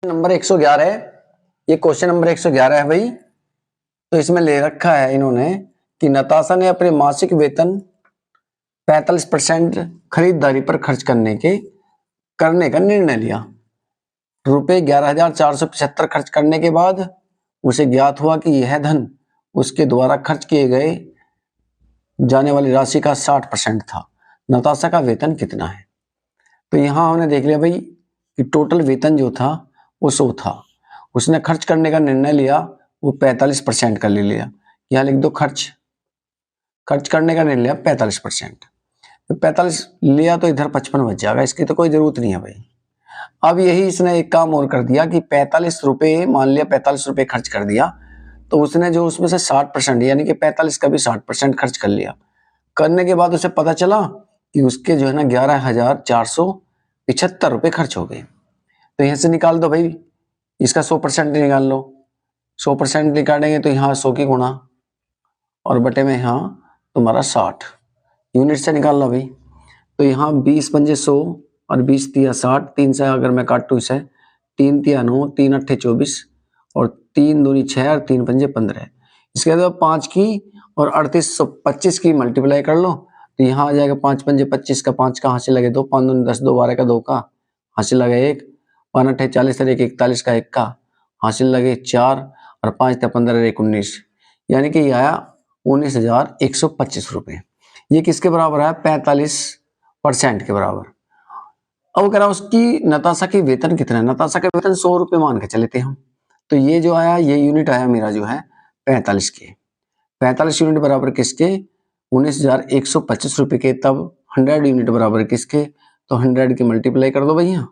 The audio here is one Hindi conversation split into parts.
नंबर 111 है। ये क्वेश्चन नंबर 111 है भाई। तो इसमें ले रखा है इन्होंने कि नताशा ने अपने मासिक वेतन 45% खरीदारी पर खर्च करने का निर्णय लिया। रुपए 11,475 खर्च करने के बाद उसे ज्ञात हुआ कि यह धन उसके द्वारा खर्च किए गए जाने वाली राशि का 60% था। नताशा का वेतन कितना है? तो यहां हमने देख लिया भाई कि टोटल वेतन जो था वो 100 था। उसने खर्च करने का निर्णय लिया, वो 45% का ले लिया। यहाँ लिख दो खर्च करने का निर्णय लिया 45%। तो 45 लिया तो इधर 55 बच जाएगा, इसकी तो कोई जरूरत नहीं है भाई। अब यही इसने एक काम और कर दिया कि 45 रुपये, मान लिया 45 रुपये खर्च कर दिया, तो उसने जो उसमें से 60% यानी कि 45 का भी 60% खर्च कर लिया। करने के बाद उसे पता चला कि उसके जो है ना 11,475 रुपये खर्च हो गए। तो यहाँ से निकाल दो भाई, इसका 100% निकाल लो। 100% निकालेंगे तो यहाँ 100 की गुणा और बटे में यहाँ तुम्हारा 60 यूनिट से निकाल लो भाई। तो यहाँ 20 पंजे 100 और 20 तिया 60, 3 से अगर मैं काटूँ इसे 3 तिया 9, 3 अट्ठे 24 और 3 दूनी 6 और 3 पंजे 15। इसके बाद 5 की और 3825 की मल्टीप्लाई कर लो तो यहाँ आ जाएगा 5 पंजे 25 का 5 का हासिल लगे 2, 5 दूनी 10, 2 12 का 2 का हासिल लगे 1, 5 अट्ठे 40 और 1 41 का 1 का हासिल लगे 4 और 5 ता 15 और 1 19, यानी कि यह आया 19,125 रुपये। ये किसके बराबर है? 45% के बराबर। अब कह रहा उसकी नताशा की वेतन कितना है? नताशा का वेतन 100 रुपये मान के चलेते हम। तो ये जो आया, ये यूनिट आया मेरा जो है 45 के। 45 यूनिट बराबर किसके? 19,125 रुपये के। तब 100 यूनिट बराबर किसके? तो 100 की मल्टीप्लाई कर दो भैया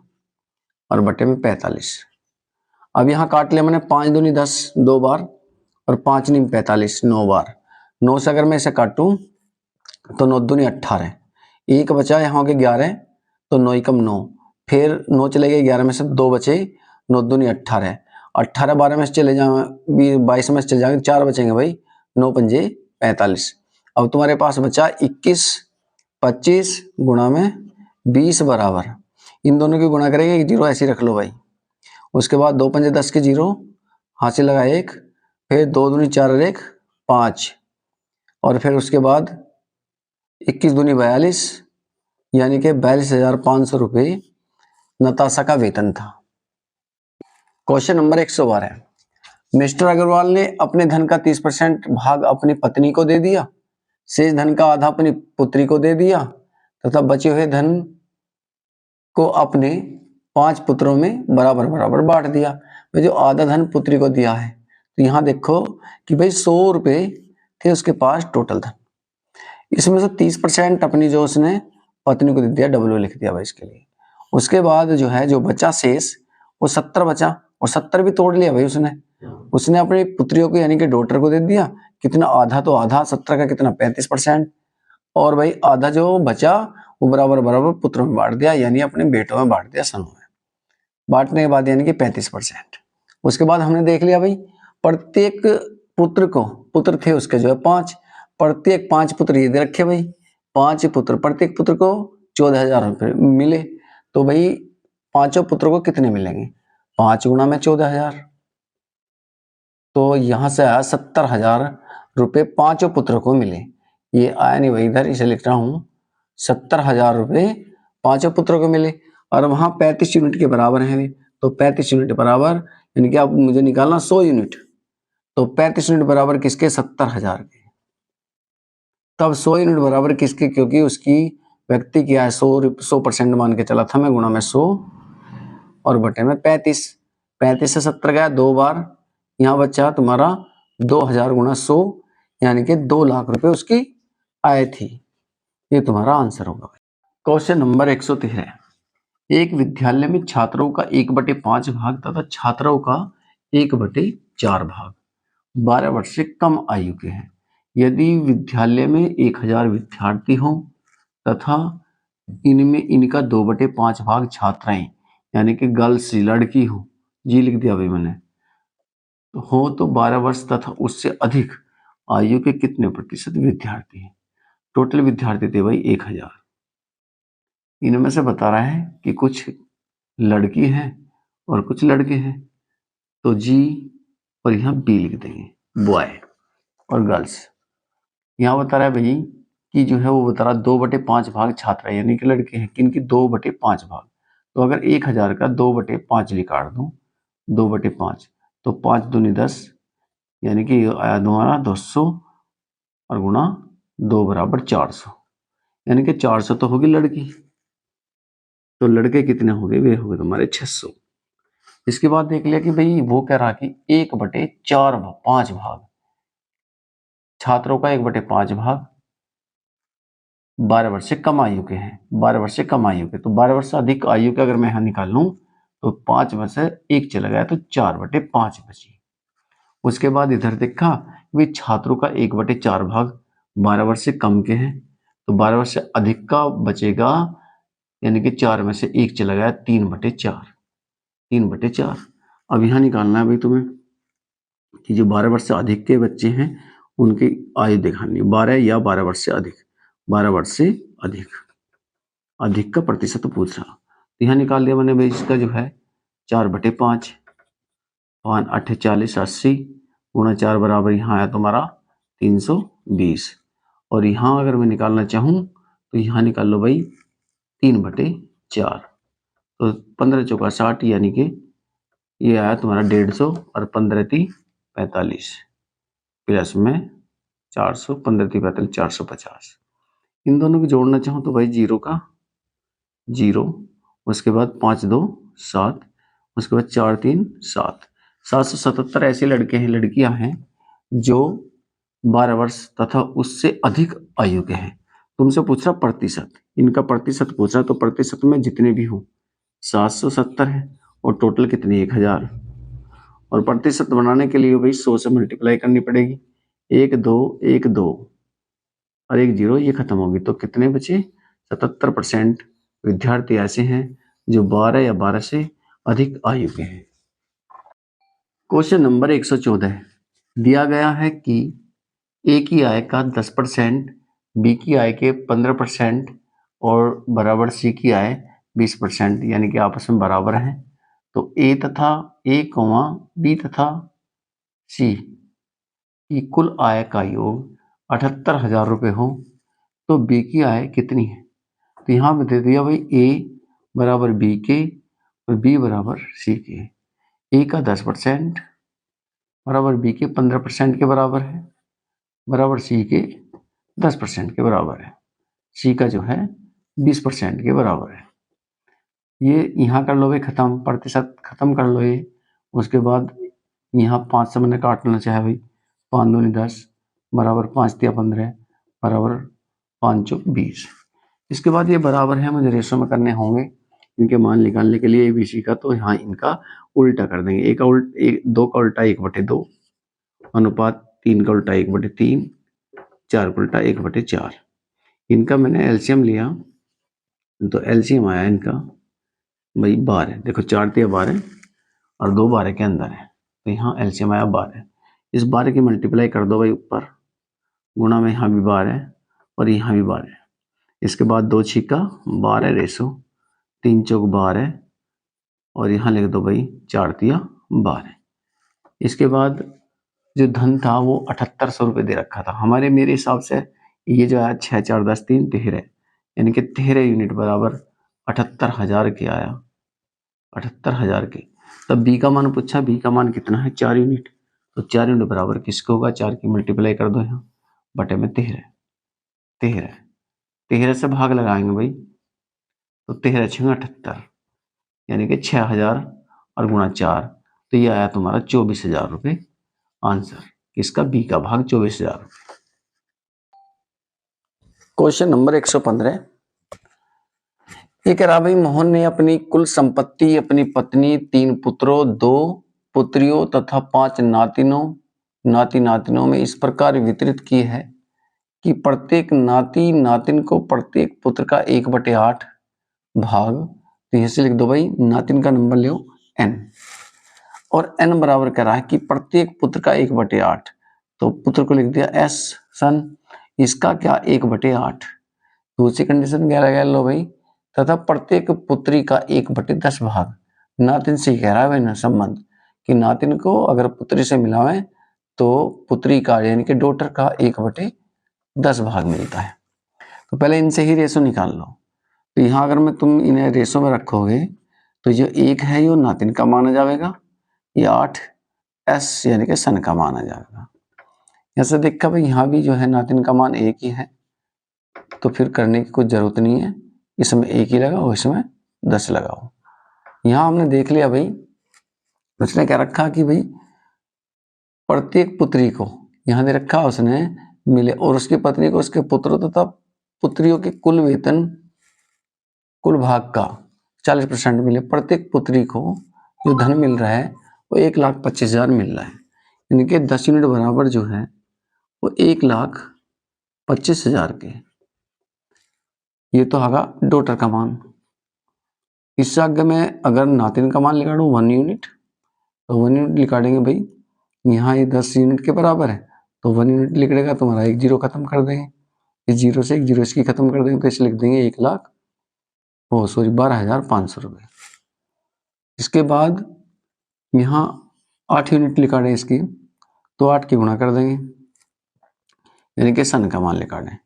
और बटे में 45। अब यहाँ काट लिया मैंने 5 दूनी 10 2 बार और 5 नीम 45 9 बार। 9 से अगर मैं इसे काटूं तो 9 दूनी 18, एक बचा यहाँ हो गए 11, तो 9 एकम 9, फिर 9 चले गए 11 में से 2 बचे, 9 दूनी 18, 18 12 में से चले जाए 22 में से चले जाएंगे 4 बचेंगे भाई, 9 पंजे 45। अब तुम्हारे पास बचा 21 25 गुणा में 20 बराबर, इन दोनों की गुणा करेंगे, जीरो ऐसे रख लो भाई। उसके बाद 2 पंजे 10 के जीरो, हासिल लगा 1, फिर 2 दूनी 4 और 1 5, और फिर उसके बाद 21 दूनी 42, यानी कि 42,500 रुपये नताशा का वेतन था। क्वेश्चन नंबर 112 है। मिस्टर अग्रवाल ने अपने धन का 30% भाग अपनी पत्नी को दे दिया, शेष धन का आधा अपनी पुत्री को दे दिया तथा बचे हुए धन को अपने 5 पुत्रों में बराबर बराबर बांट दिया। भाई जो आधा धन पुत्री को दिया है, तो यहाँ देखो कि भाई 100 रुपये थे उसके पास टोटल धन, इसमें से 30% अपनी जो उसने पत्नी को दे दिया, डब्ल्यू लिख दिया भाई इसके लिए। उसके बाद जो है जो बचा शेष वो 70 बचा, और 70 भी तोड़ लिया भाई उसने अपनी पुत्रियों को यानी कि डॉटर को दे दिया। कितना? आधा, तो आधा 70 का कितना? 35%। और भाई आधा जो बचा वो बराबर बराबर पुत्रों में बांट दिया, यानी अपने बेटों में बांट दिया, सनों में बांटने के बाद यानी कि 35%। उसके बाद हमने देख लिया भाई प्रत्येक पुत्र को, पुत्र थे उसके जो है 5, प्रत्येक 5 पुत्र ये दे रखे भाई, 5 पुत्र, प्रत्येक पुत्र को 14,000 रुपये मिले। तो भाई पांचों पुत्रों को कितने मिलेंगे? 5 गुणा में 14,000, तो यहां से आया 70,000 रुपये पांचों पुत्रों को मिले। ये आया नहीं भाई इधर, इसे लिख रहा हूं 70,000 रुपये पांचों पुत्रों को मिले, और वहां 35 यूनिट के बराबर है, तो 35 यूनिट बराबर यानी कि अब मुझे निकालना 100 यूनिट, तो 35 यूनिट बराबर किसके? 70,000 के। तब 100 यूनिट बराबर किसके? क्योंकि उसकी व्यक्ति क्या है 100% मान के चला था मैं, गुणा में 100 और बटे में 35। 35 से 70 गया 2 बार, यहाँ बचा तुम्हारा 2,000 गुणा 100, यानी कि 2 लाख रुपए उसकी आय थी। ये तुम्हारा आंसर होगा। Question number 113। एक विद्यालय में छात्रों का 1/5 भाग तथा छात्राओं का 1/4 भाग 12 वर्ष से कम आयु के हैं। यदि विद्यालय में 1000 विद्यार्थी हों तथा इनमें इनका 2/5 भाग छात्राएं यानी कि गर्ल्स लड़की हो, जी लिख दिया भाई मैंने, हो तो 12 वर्ष तथा उससे अधिक आयु के कितने प्रतिशत विद्यार्थी हैं? टोटल विद्यार्थी थे भाई 1000। इनमें से बता रहा है कि कुछ लड़की हैं और कुछ लड़के हैं तो जी और यहाँ बी लिख देंगे, बॉय और गर्ल्स। यहाँ बता रहा है भाई कि जो है वो बता रहा 2/5 भाग छात्र है, यानी कि लड़के हैं, किनकी 2/5 भाग। तो अगर 1000 का 2/5 निकाल दूं, 2/5 तो 5 दूनी 10, यानी कि आया तुम्हारा 200 और गुणा 2 बराबर 400, यानी कि 400 तो होगी लड़की, तो लड़के कितने हो गए, वे हो गए तुम्हारे 600। इसके बाद देख लिया कि भाई वो कह रहा कि 1/5 भाग छात्रों का 1/5 भाग 12 वर्ष से कम आयु के हैं, 12 वर्ष से कम आयु के, तो 12 वर्ष से अधिक आयु के अगर मैं यहाँ निकाल लूं तो 5 में से 1 चला गया तो 4/5 बची। उसके बाद इधर देखा भी छात्रों का 1/4 भाग 12 वर्ष से कम के हैं, तो 12 वर्ष से अधिक का बचेगा, यानी कि 4 में से 1 चला गया 3/4, 3/4। अब यहाँ निकालना है भाई तुम्हें कि जो 12 वर्ष से अधिक के बच्चे हैं उनकी आयु दिखानी, 12 या 12 वर्ष से अधिक, 12 वर्ष से अधिक, अधिक का प्रतिशत पूछ रहा। तो यहाँ निकाल दिया मैंने भाई इसका जो है 4/5, 8 40 80 गुणा 4 बराबर यहाँ आया तुम्हारा 320। और यहाँ अगर मैं निकालना चाहूँ तो यहाँ निकाल लो भाई 3/4, तो 15 चौका 60, यानी कि ये आया तुम्हारा 150 और 15 × 45 प्लस में 400, 15 × 45 450। इन दोनों को जोड़ना चाहूँ तो भाई 0 का 0, उसके बाद 5 2 7, उसके बाद 4 3 7, 777 ऐसे लड़के हैं लड़कियां हैं जो 12 वर्ष तथा उससे अधिक आयु के हैं। तुमसे पूछ रहा प्रतिशत, इनका प्रतिशत पूछ रहा, तो प्रतिशत में जितने भी हो 770 है और टोटल कितनी 1000, और प्रतिशत बनाने के लिए भाई 100 से मल्टीप्लाई करनी पड़ेगी, 1 2 1 2 और 1 0, ये खत्म होगी, तो कितने बचे 77% विद्यार्थी ऐसे हैं जो 12 या 12 से अधिक आयु के हैं। क्वेश्चन नंबर 114 दिया गया है कि ए की आय का 10%, बी की आय के 15% और बराबर सी की आय 20%, यानी कि आपस में बराबर हैं। तो ए बी तथा सी की कुल आय का योग 78,000 रुपये हो तो बी की आय कितनी है। तो यहाँ पे दे दिया भाई ए बराबर बी के और बी बराबर सी के। ए का 10% बराबर बी के 15% के बराबर है, बराबर सी के 10% के बराबर है, सी का जो है 20% के बराबर है। ये यहाँ कर लो भाई खत्म, प्रतिशत खत्म कर लो ये। उसके बाद यहाँ 5 से मैंने काटना चाहे भाई, 5 दूनी 10 बराबर 5 तिया 15 बराबर 5 चौक 20। इसके बाद ये बराबर है, मुझे रेशो में करने होंगे इनके मान निकालने के लिए एबीसी का, तो यहाँ इनका उल्टा कर देंगे। 2 का उल्टा 1/2 अनुपात 3 का उल्टा 1/3, 4 का उल्टा 1/4। इनका मैंने एलसीएम लिया तो एलसीएम आया इनका भाई 12। देखो 4 तिया 12 और 2 12 के अंदर है, तो यहाँ एलसीएम आया 12। इस 12 की मल्टीप्लाई कर दो भाई ऊपर, गुणा में यहाँ भी 12 और यहाँ भी 12। इसके बाद 2 छिका 12 रेशो 3 चौक 12 और यहाँ लिख दो भाई 4 तिया 12। इसके बाद जो धन था वो 7800 रुपये दे रखा था हमारे, मेरे हिसाब से ये जो आया 6 4 10 3 13, यानी कि 13 यूनिट बराबर 78,000 के आया, 78,000 के। तब बी का मान पूछा, बी का मान कितना है 4 यूनिट, तो 4 यूनिट बराबर किसको होगा, 4 की मल्टीप्लाई कर दो यहाँ बटे में 13 से भाग लगाएंगे भाई, तो 13 6 78, यानी कि 6,000 और गुणा 4, तो ये आया तुम्हारा 24,000 रुपये आंसर। किसका, बी का भाग 24,000 रुपये। क्वेश्चन नंबर 115 ये कह रहा भाई मोहन ने अपनी कुल संपत्ति अपनी पत्नी 3 पुत्रों 2 पुत्रियों तथा 5 नाती नातिनों में इस प्रकार वितरित की है कि प्रत्येक नाती नातिन को प्रत्येक पुत्र का 1/8 भाग, तो यहाँ से लिख दो भाई नातिन का नंबर लो n, और n बराबर कह रहा है कि प्रत्येक पुत्र का 1/8, तो पुत्र को लिख दिया s सन, इसका क्या 1/8। दूसरी कंडीशन क्या लगा लो भाई, तथा प्रत्येक पुत्री का 1/10 भाग, नातिन से कह रहा है भाई ना संबंध कि नातिन को अगर पुत्री से मिलावे तो पुत्री का यानी कि डॉटर का 1/10 भाग मिलता है। तो पहले इनसे ही रेशो निकाल लो। तो यहाँ अगर मैं तुम इन्हें रेशो में रखोगे तो जो 1 है ये नातिन का माना जाएगा, ये 8s यानी कि सन का माना जाएगा। ऐसे देखा भाई यहाँ भी जो है नातिन का मान 1 ही है, तो फिर करने की कुछ जरूरत नहीं है, इसमें 1 ही लगाओ, इसमें 10 लगाओ। यहाँ हमने देख लिया भाई, उसने क्या रखा कि भाई प्रत्येक पुत्री को यहाँ दे रखा उसने मिले और उसकी पत्नी को उसके पुत्रों तथा पुत्रियों के कुल वेतन कुल भाग का 40% मिले। प्रत्येक पुत्री को जो धन मिल रहा है वो 1,25,000 मिल रहा है, यानी कि 10 यूनिट बराबर जो है वो 1,25,000 के। ये तो होगा डॉटर का मान। इस आगे में अगर नातिन का मान निकालूं 1 यूनिट, तो 1 यूनिट निकालेंगे भाई, यहाँ ये 10 यूनिट के बराबर है तो 1 यूनिट लिखेगा, तुम्हारा 1 जीरो खत्म कर देंगे, इस जीरो से 1 जीरो इसकी खत्म कर देंगे, तो इसे लिख देंगे 12,500 रुपये। इसके बाद यहाँ 8 यूनिट निकालें इसकी, तो 8 की गुणा कर देंगे, यानी कि सन का मान निकालें।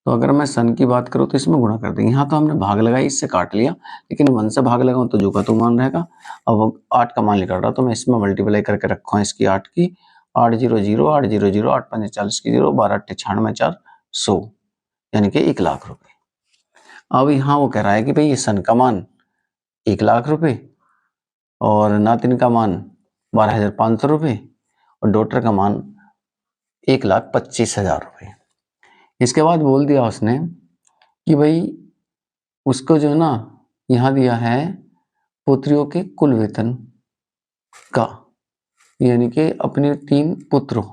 तो अगर मैं सन की बात करूँ तो इसमें गुणा कर देंगे। यहाँ तो हमने भाग लगाई, इससे काट लिया, लेकिन 1 से भाग लगाऊं तो जो का तो मान रहेगा। अब 8 का मान निकाल रहा तो मैं इसमें मल्टीप्लाई करके रखा इसकी 8 की, 8 0 0 8 0 0 8 5 40 की 0 12 8 96 4 100, यानी कि 1,00,000 रुपए। अब यहाँ वो कह रहा है कि भाई ये सन का मान 1,00,000 रुपए और नातिन का मान 12,500 रुपये और डॉटर का मान 1,25,000 रुपये। इसके बाद बोल दिया उसने कि भाई उसको जो ना यहाँ दिया है पुत्रियों के कुल वेतन का, यानी कि अपने 3 पुत्रों,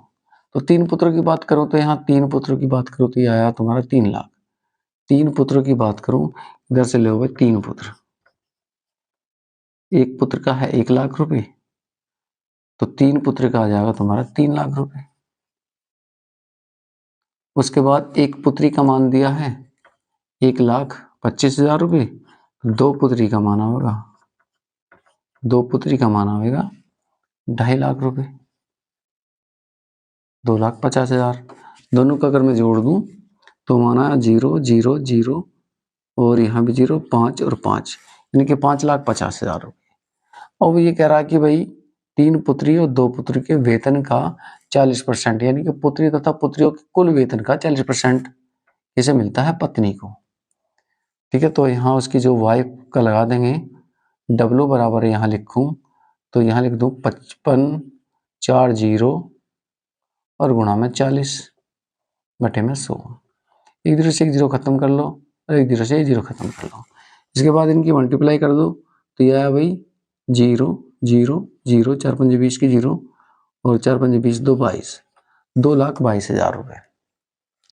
तो 3 पुत्रों की बात करूं तो यहाँ 3 पुत्रों की बात करूं तो ये आया तुम्हारा 3 लाख। 3 पुत्रों की बात करूं, इधर से ले 3 पुत्र, एक पुत्र का है 1,00,000 रुपये, तो 3 पुत्र का आ जाएगा तुम्हारा 3 लाख रुपए। उसके बाद एक पुत्री का मान दिया है 1,25,000 रुपये, 2 पुत्री का मान आएगा 2.5 लाख रुपए, 2,50,000। दोनों का अगर मैं जोड़ दूं तो माना 0 0 0 और यहाँ भी 0 5 और 5, यानी कि 5,50,000 रुपये। और ये कह रहा है कि भाई 3 पुत्री और 2 पुत्री के वेतन का 40%, यानी कि पुत्री तथा पुत्रियों के कुल वेतन का 40% इसे मिलता है पत्नी को। ठीक है, तो यहाँ उसकी जो वाइफ का लगा देंगे, W बराबर यहाँ लिखूं तो यहाँ लिख दूं 55 4 0 और गुणा में 40 बटे में 100। एक जीरो से एक जीरो खत्म कर लो और एक जीरो से एक जीरो खत्म कर लो। इसके बाद इनकी मल्टीप्लाई कर दो तो यह है भाई 0 0 0 4 5 20 की 0 और 4 5 20 2 22, 2,22,000 रुपये।